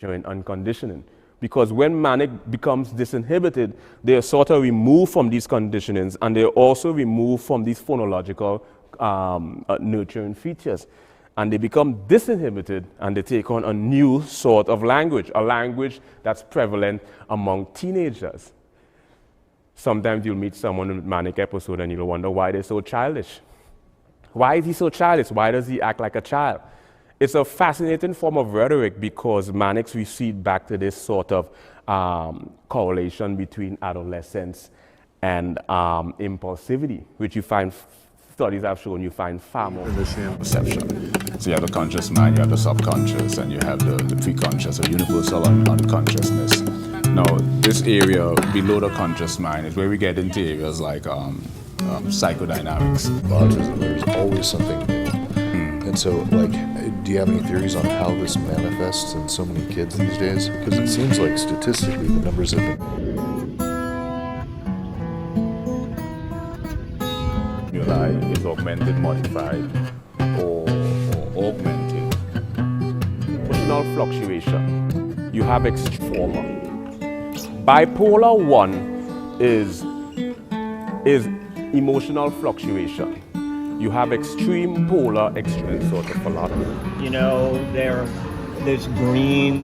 during unconditioning. Because when manic becomes disinhibited, they are sort of removed from these conditionings, and they're also removed from these phonological nurturing features. And they become disinhibited, and they take on a new sort of language, a language that's prevalent among teenagers. Sometimes you'll meet someone with a manic episode and you'll wonder why they're so childish. Why is he so childish? Why does he act like a child? It's a fascinating form of rhetoric because manics recede back to this sort of correlation between adolescence and impulsivity, which you find, studies have shown you find far more. Perception. So you have the conscious mind, you have the subconscious, and you have the pre-conscious or universal unconsciousness. Now, this area below the conscious mind is where we get into areas like psychodynamics. Autism, there's always something new. And so, like, do you have any theories on how this manifests in so many kids these days? Because it seems like statistically the numbers have been... Your life is augmented, modified, or augmented. Emotional fluctuation. You have extreme. Bipolar 1 is emotional fluctuation. You have extreme polar extreme sort of philosophy. You know, there's green.